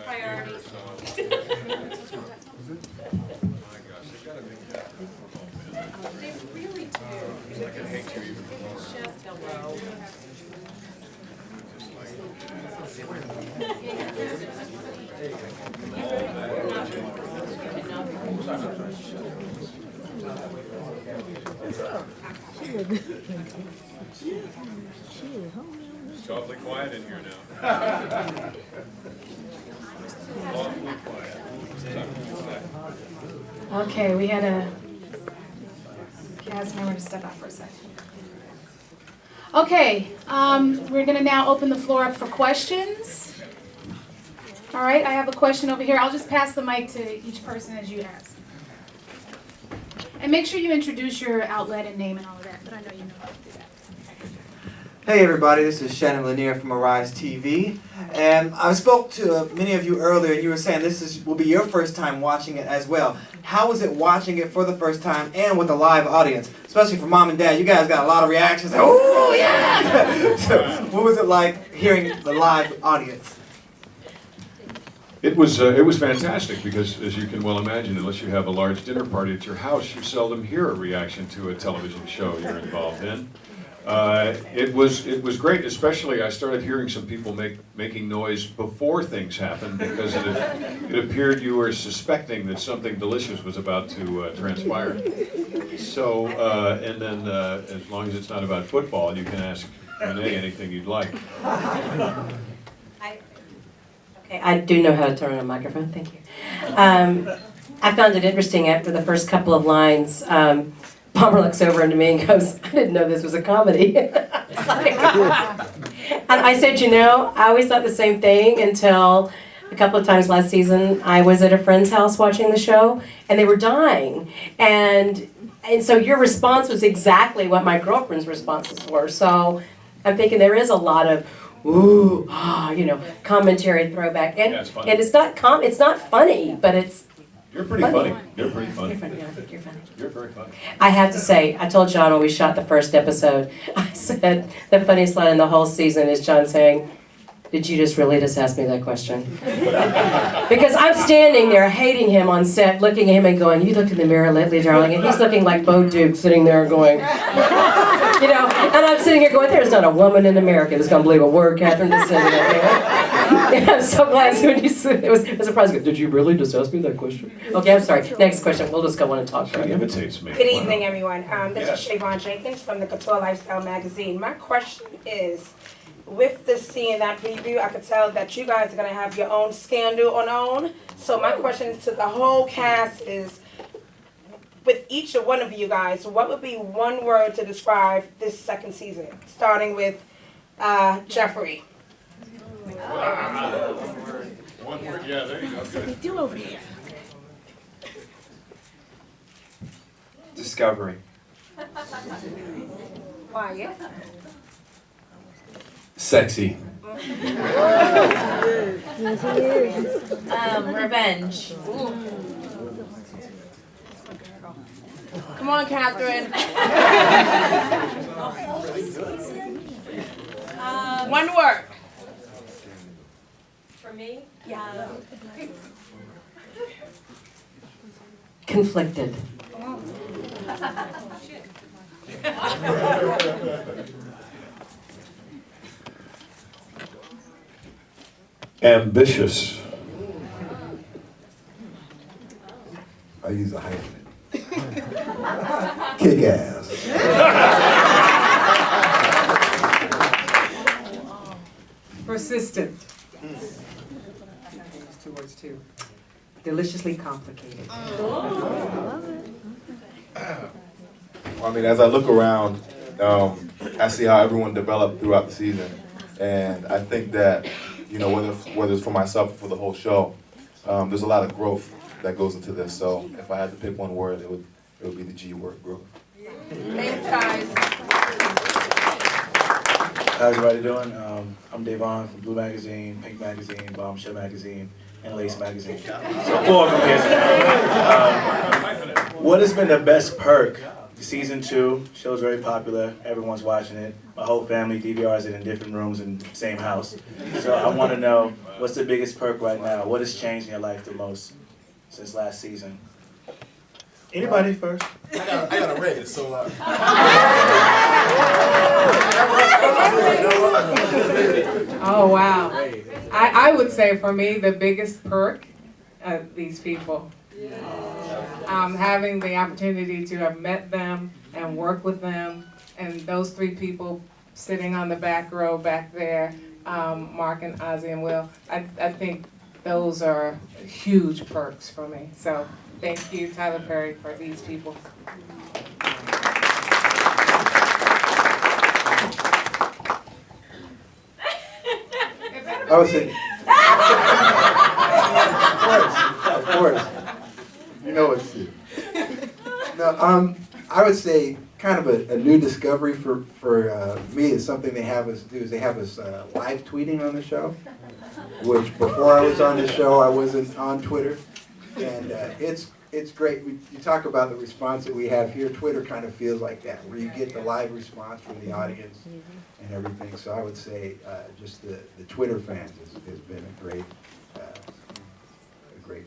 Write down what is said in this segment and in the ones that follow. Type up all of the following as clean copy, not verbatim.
Priorities. They really do. I can hate you even more. It's just hello. It's awfully quiet in here now. Awfully quiet. Okay, we had a cast member to step out for a second. Okay, we're gonna now open the floor up for questions. All right, I have a question over here. I'll just pass the mic to each person as you ask. And make sure you introduce your outlet and name and all of that, but I know you know how to do that. Hey everybody, this is Shannon Lanier from Arise TV, and I spoke to many of you earlier, and you were saying will be your first time watching it as well. How was it watching it for the first time and with a live audience, especially for mom and dad? You guys got a lot of reactions. Oh yeah! So, what was it like hearing the live audience? It was fantastic because, as you can well imagine, unless you have a large dinner party at your house, you seldom hear a reaction to a television show you're involved in. It was great, especially I started hearing some people making noise before things happened because it appeared you were suspecting that something delicious was about to transpire. So, and then as long as it's not about football, you can ask Renee anything you'd like. Okay, I do know how to turn on a microphone, thank you. I found it interesting after the first couple of lines. Palmer looks over into me and goes, I didn't know this was a comedy. And I said, you know, I always thought the same thing until a couple of times last season I was at a friend's house watching the show and they were dying. And so your response was exactly what my girlfriend's responses were. So I'm thinking there is a lot of ooh, ah, you know, commentary, throwback, and Yeah, it's funny. and it's not funny, but it's You're pretty funny. You're pretty funny. You're funny. Yeah, I think you're funny. You're very funny. I have to say, I told John when we shot the first episode, I said the funniest line in the whole season is John saying, "Did you just really just ask me that question?" Because I'm standing there hating him on set, looking at him and going, "You looked in the mirror lately, darling," and he's looking like Bo Duke sitting there going. You know, and I'm sitting here going, there's not a woman in America that's going to believe a word Catherine just said. And I'm so glad when you said it was a surprise. Did you really just ask me that question? Okay, I'm sorry. Next question. We'll just go on and talk for She a minute. imitates me. Good evening, everyone. This is Siobhan Jenkins from the Couture Lifestyle magazine. My question is, with this seeing that preview, I could tell that you guys are going to have your own scandal on. So my question to the whole cast is, with each one of you guys, what would be one word to describe this second season? Starting with Jeffrey. One word, yeah, there you go. Good. Do over here. Discovery. Wyatt. Sexy. Revenge. Come on, Catherine. One word. For me? Conflicted. Ambitious. I use a hyphen. Kick ass. Persistent. Those two words too. Deliciously complicated. I mean, as I look around, I see how everyone developed throughout the season, and I think that, you know, whether it's for myself or for the whole show, there's a lot of growth that goes into this. So if I had to pick one word, it would be the G word, growth. Thanks, guys. How's everybody doing? I'm Davon from Blue Magazine, Pink Magazine, Bombshell Magazine, and Lace Magazine. So 4 of them here. What has been the best perk Season 2, show's very popular. Everyone's watching it. My whole family DVRs it in different rooms in the same house. So I want to know, what's the biggest perk right now? What has changed in your life the most since last season? Anybody first? I got a raise, so Oh, wow. I would say for me, the biggest perk of these people. Having the opportunity to have met them and work with them, and those 3 people sitting on the back row back there, Mark and Ozzy and Will, I think those are huge perks for me. So thank you, Tyler Perry, for these people. I would say, of course, you know it's true. No, I would say kind of a new discovery for me is something they have us do is they have us live tweeting on the show, which before I was on the show I wasn't on Twitter, and it's great. You talk about the response that we have here. Twitter kind of feels like that, where you get the live response from the audience and everything. So I would say just the Twitter fans has been a great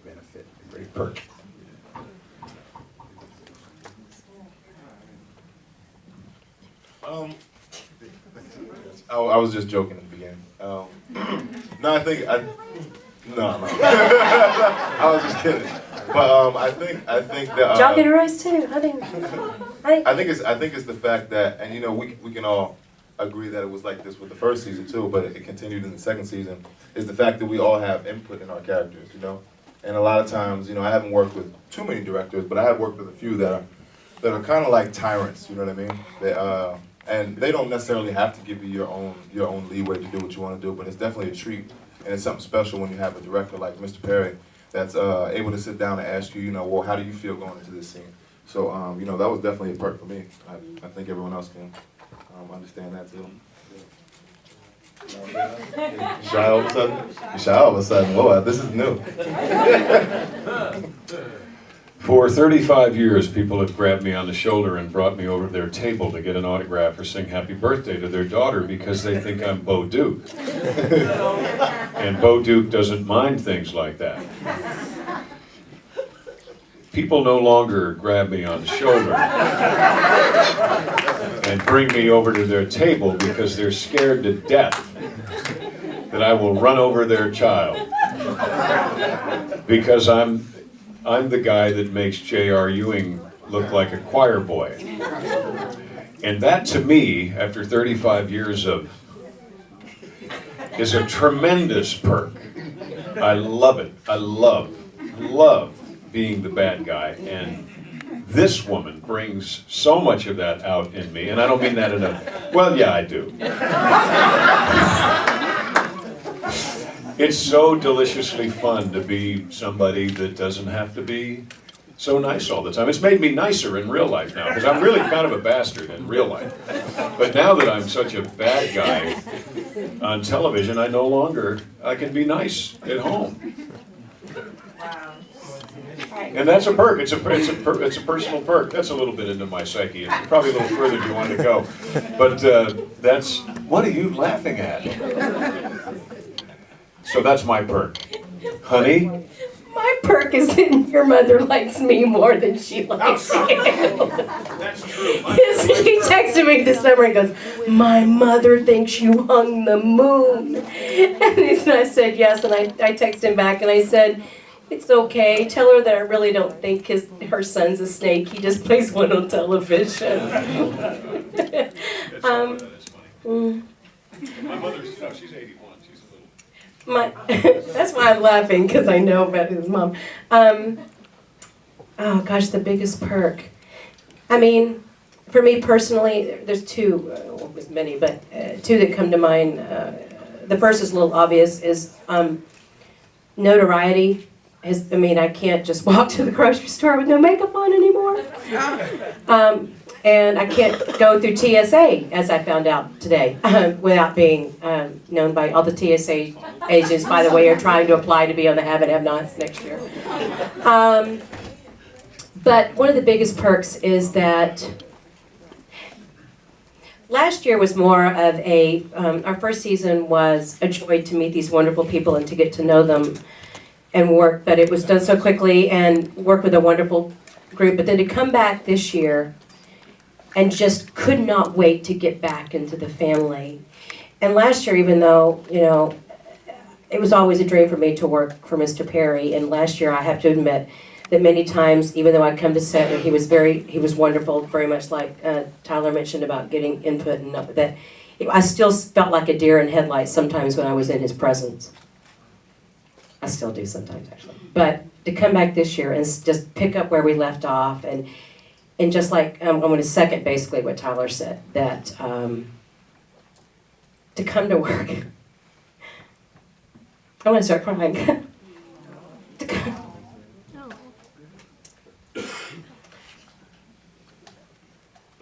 benefit, a great perk. I was just joking at the beginning. No, I was just kidding. But I think that Jogging rice too, honey. I think it's the fact that, and you know, we can all agree that it was like this with the first season too, but it continued in the second season, is the fact that we all have input in our characters, you know? And a lot of times, you know, I haven't worked with too many directors, but I have worked with a few that are kind of like tyrants, you know what I mean? And they don't necessarily have to give you your own leeway to do what you want to do, but it's definitely a treat, and it's something special when you have a director like Mr. Perry that's able to sit down and ask you, you know, well, how do you feel going into this scene? So, you know, that was definitely a perk for me. I think everyone else can understand that too. You shy all of a sudden? You shy all of a sudden? Whoa, this is new. For 35 years, people have grabbed me on the shoulder and brought me over to their table to get an autograph or sing happy birthday to their daughter because they think I'm Bo Duke. And Bo Duke doesn't mind things like that. People no longer grab me on the shoulder and bring me over to their table because they're scared to death that I will run over their child. Because I'm the guy that makes J.R. Ewing look like a choir boy. And that to me, after 35 years is a tremendous perk. I love it. I love being the bad guy. And this woman brings so much of that out in me. And I don't mean that in a, well, yeah, I do. It's so deliciously fun to be somebody that doesn't have to be so nice all the time. It's made me nicer in real life now, because I'm really kind of a bastard in real life. But now that I'm such a bad guy on television, I can be nice at home. Wow. And that's a perk. It's a personal perk. That's a little bit into my psyche. It's probably a little further than you want to go. But that's, what are you laughing at? So that's my perk. Honey? My perk is that your mother likes me more than she likes you. That's true. He texted me this summer and goes, my mother thinks you hung the moon. And I said yes, and I texted him back and I said, it's okay. Tell her that I really don't think her son's a snake. He just plays one on television. That's funny. My mother's, no, she's 81. That's why I'm laughing, because I know about his mom. Oh gosh, the biggest perk. I mean, for me personally, there's two, there's many, but two that come to mind. The first is a little obvious, is notoriety. I can't just walk to the grocery store with no makeup on anymore. And I can't go through TSA, as I found out today, without being known by all the TSA agents, by the way, are trying to apply to be on the have and have-nots next year. But one of the biggest perks is that last year was more of our first season was a joy to meet these wonderful people and to get to know them and work, but it was done so quickly and work with a wonderful group. But then to come back this year and just could not wait to get back into the family. And last year, even though, it was always a dream for me to work for Mr. Perry, and last year I have to admit that many times, even though I'd come to set and he was wonderful, very much like Tyler mentioned about getting input and that, I still felt like a deer in headlights sometimes when I was in his presence. I still do sometimes, actually. But to come back this year and just pick up where we left off, and just like, I'm going to second basically what Tyler said, that to come to work, I want to start crying.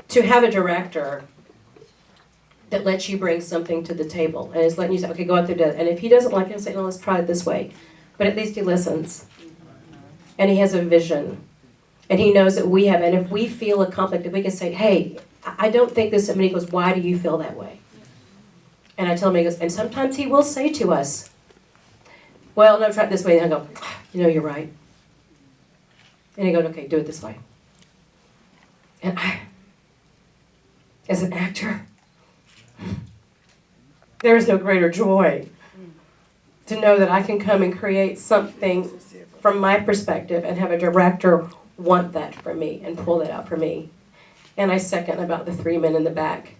To have a director that lets you bring something to the table and is letting you say, okay, go out there and do it. And if he doesn't like it, he'll say, no, let's try it this way. But at least he listens. And he has a vision. And he knows that we have, and if we feel a conflict, if we can say, hey, I don't think this, and he goes, why do you feel that way? And I tell him, he goes, and sometimes he will say to us, well, no, try it this way. And I go, you're right. And he goes, okay, do it this way. And I, as an actor, there is no greater joy to know that I can come and create something from my perspective and have a director want that from me and pull that out for me. And I second about the 3 men in the back.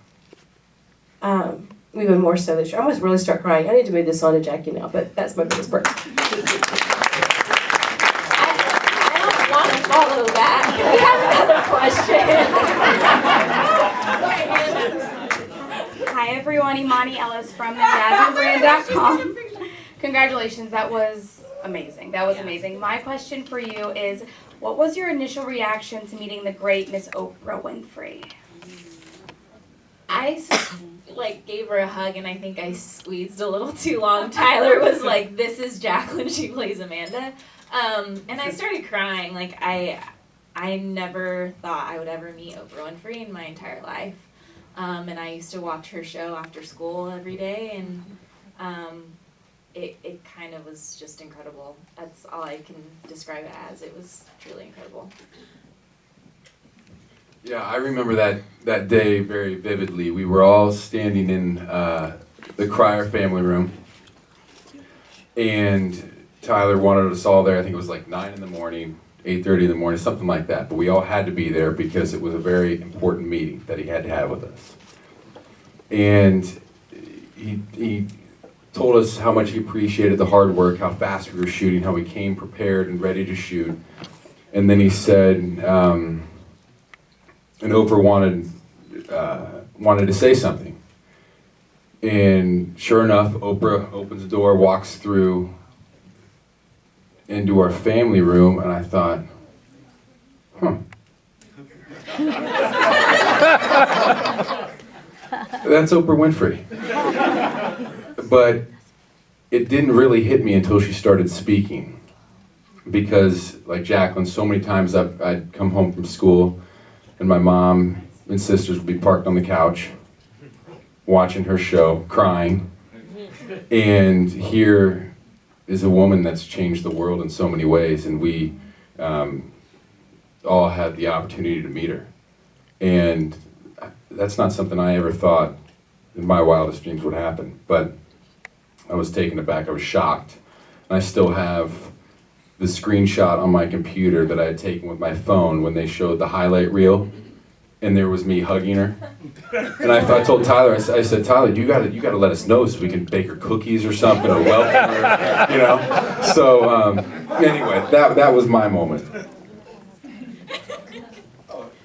Even more so this year. I almost really start crying. I need to move this on to Jackie now, but that's my biggest perk. I don't want to follow that. We have another question. Hi everyone, Imani Ellis from thejazandbrand.com. Congratulations, that was amazing. That was amazing. My question for you is, what was your initial reaction to meeting the great Miss Oprah Winfrey? I gave her a hug and I think I squeezed a little too long. Tyler was like, this is Jaclyn, she plays Amanda. And I started crying. I never thought I would ever meet Oprah Winfrey in my entire life. And I used to watch her show after school every day, and it kind of was just incredible. That's all I can describe it as. It was truly incredible. Yeah, I remember that day very vividly. We were all standing in the Cryer family room, and Tyler wanted us all there. I think it was like 9 in the morning, 8:30 in the morning, something like that. But we all had to be there because it was a very important meeting that he had to have with us. And he told us how much he appreciated the hard work, how fast we were shooting, how we came prepared and ready to shoot. And then he said, and Oprah wanted to say something. And sure enough, Oprah opens the door, walks through into our family room, and I thought, that's Oprah Winfrey. But it didn't really hit me until she started speaking. Because, like Jaclyn, so many times I'd come home from school, and my mom and sisters would be parked on the couch, watching her show, crying. And here is a woman that's changed the world in so many ways, and we all had the opportunity to meet her. And that's not something I ever thought in my wildest dreams would happen, but I was taken aback, I was shocked. And I still have the screenshot on my computer that I had taken with my phone when they showed the highlight reel, and there was me hugging her. And I told Tyler, I said, Tyler, you gotta let us know so we can bake her cookies or something, or welcome her, you know? So anyway, that was my moment.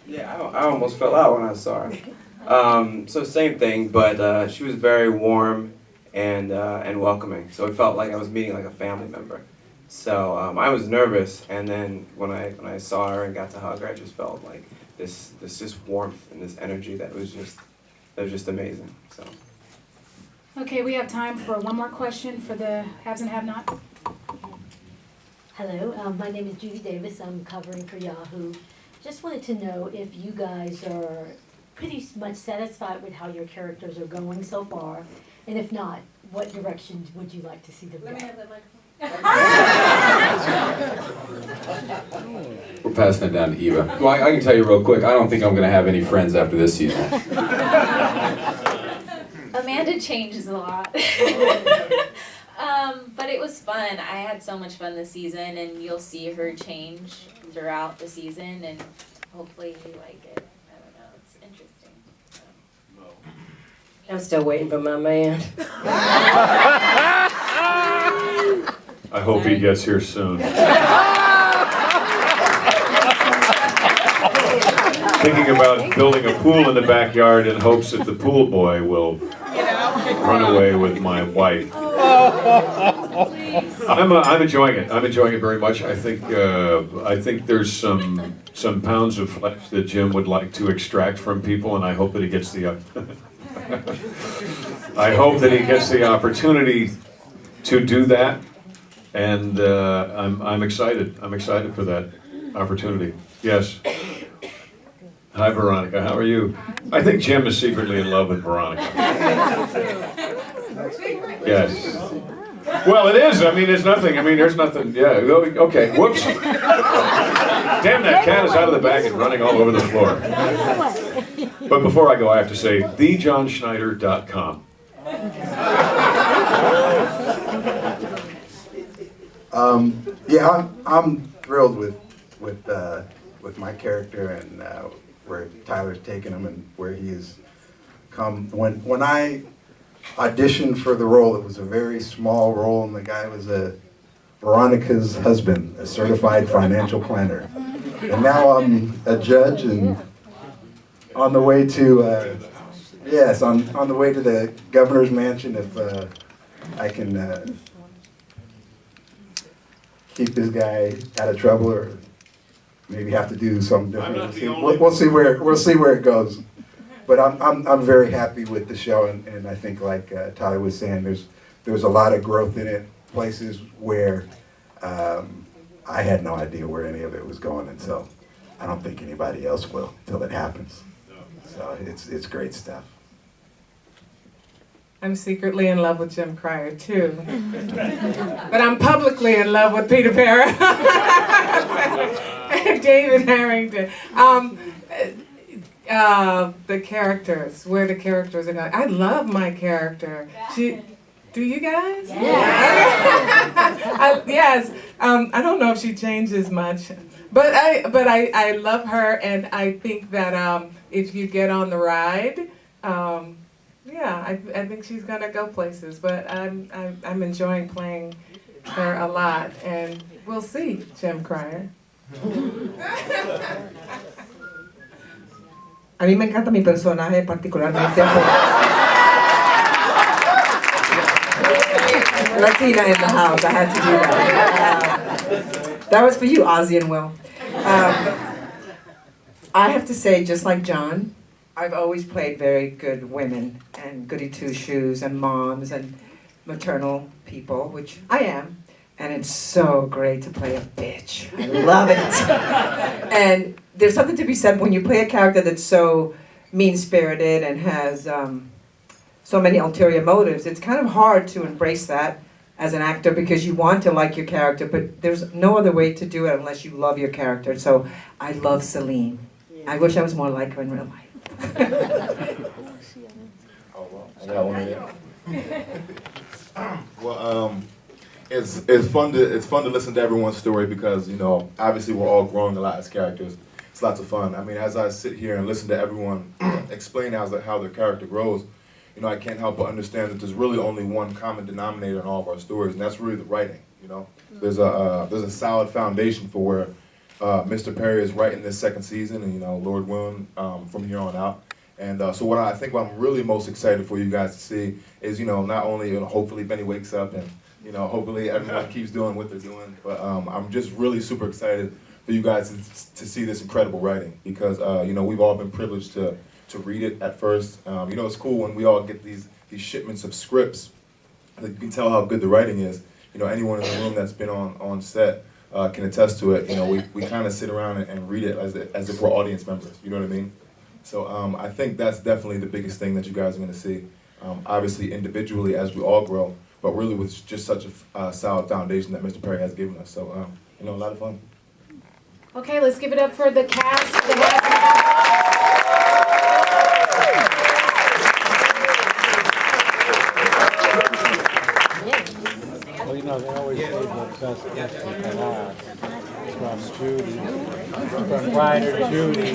Yeah, I almost fell out when I saw her. So same thing, but she was very warm and welcoming. So it felt like I was meeting like a family member. So I was nervous, and then when I saw her and got to hug her, I just felt like this just warmth and this energy that was just amazing. So. Okay, we have time for one more question for the haves and have-not. Hello, my name is Judy Davis. I'm covering for Yahoo. Just wanted to know if you guys are pretty much satisfied with how your characters are going so far, and if not, what direction would you like to see them go? Let me have that microphone. We're passing it down to Eva. Well, I can tell you real quick, I don't think I'm going to have any friends after this season. Amanda changes a lot. But it was fun. I had so much fun this season, and you'll see her change throughout the season, and hopefully you like it. I don't know, it's interesting. I'm still waiting for my man. I hope he gets here soon. Thinking about building a pool in the backyard in hopes that the pool boy will run away with my wife. I'm enjoying it. I'm enjoying it very much. I think there's some pounds of flesh that Jim would like to extract from people, and I hope that he gets the I hope that he gets the opportunity to do that, and I'm excited. I'm excited for that opportunity. Yes. Hi, Veronica. How are you? I think Jim is secretly in love with Veronica. Yes. Well, it is. I mean, there's nothing. I mean, there's nothing. Yeah. Okay. Whoops. Damn, that cat is out of the bag and running all over the floor. But before I go, I have to say, thejohnschneider.com. Yeah, I'm thrilled with my character and where Tyler's taken him and where he has come. When I auditioned for the role, it was a very small role, and the guy was Veronica's husband, a certified financial planner. And now I'm a judge and on the way to on the way to the governor's mansion. If I can keep this guy out of trouble, or maybe have to do something different. We'll see where it goes. But I'm very happy with the show, and I think, like Tyler was saying, there's a lot of growth in it. Places where I had no idea where any of it was going, and so I don't think anybody else will until it happens. So it's great stuff. I'm secretly in love with Jim Cryer too, but I'm publicly in love with Peter Parra and David Harrington. The characters, where the characters are going. I love my character. Do you guys? Yeah. Yes. I don't know if she changes much, but I love her, and I think that if you get on the ride, I think she's gonna go places. But I'm enjoying playing her a lot, and we'll see, Jim Cryer. A mí me encanta mi personaje, particularmente Latina in the house. I had to do that. That was for you, Ozzy and Will. I have to say, just like John, I've always played very good women and goody two-shoes and moms and maternal people, which I am. And it's so great to play a bitch. I love it. And there's something to be said when you play a character that's so mean-spirited and has so many ulterior motives. It's kind of hard to embrace that as an actor because you want to like your character, but there's no other way to do it unless you love your character. So I love Celine. I wish I was more like her in real life. I got one here. Well, it's fun to listen to everyone's story because, you know, obviously we're all growing a lot as characters. It's lots of fun. I mean, as I sit here and listen to everyone explain how their character grows, you know, I can't help but understand that there's really only one common denominator in all of our stories, and that's really the writing. You know, there's a solid foundation for where Mr. Perry is writing this second season, and you know, Lord willing, from here on out. And so what I'm really most excited for you guys to see is, you know, not only hopefully Benny wakes up and, you know, hopefully everyone keeps doing what they're doing, but I'm just really super excited for you guys to see this incredible writing because, you know, we've all been privileged to read it at first. You know, it's cool when we all get these shipments of scripts that you can tell how good the writing is. You know, anyone in the room that's been on set can attest to it. You know, we kind of sit around and read it as if we're audience members. You know what I mean? So I think that's definitely the biggest thing that you guys are going to see. Obviously, individually as we all grow, but really with just such a solid foundation that Mr. Perry has given us. So you know, a lot of fun. Okay, let's give it up for the cast. Well, you know, they always say the best guests are the last. From Judy, from Ryder to Judy.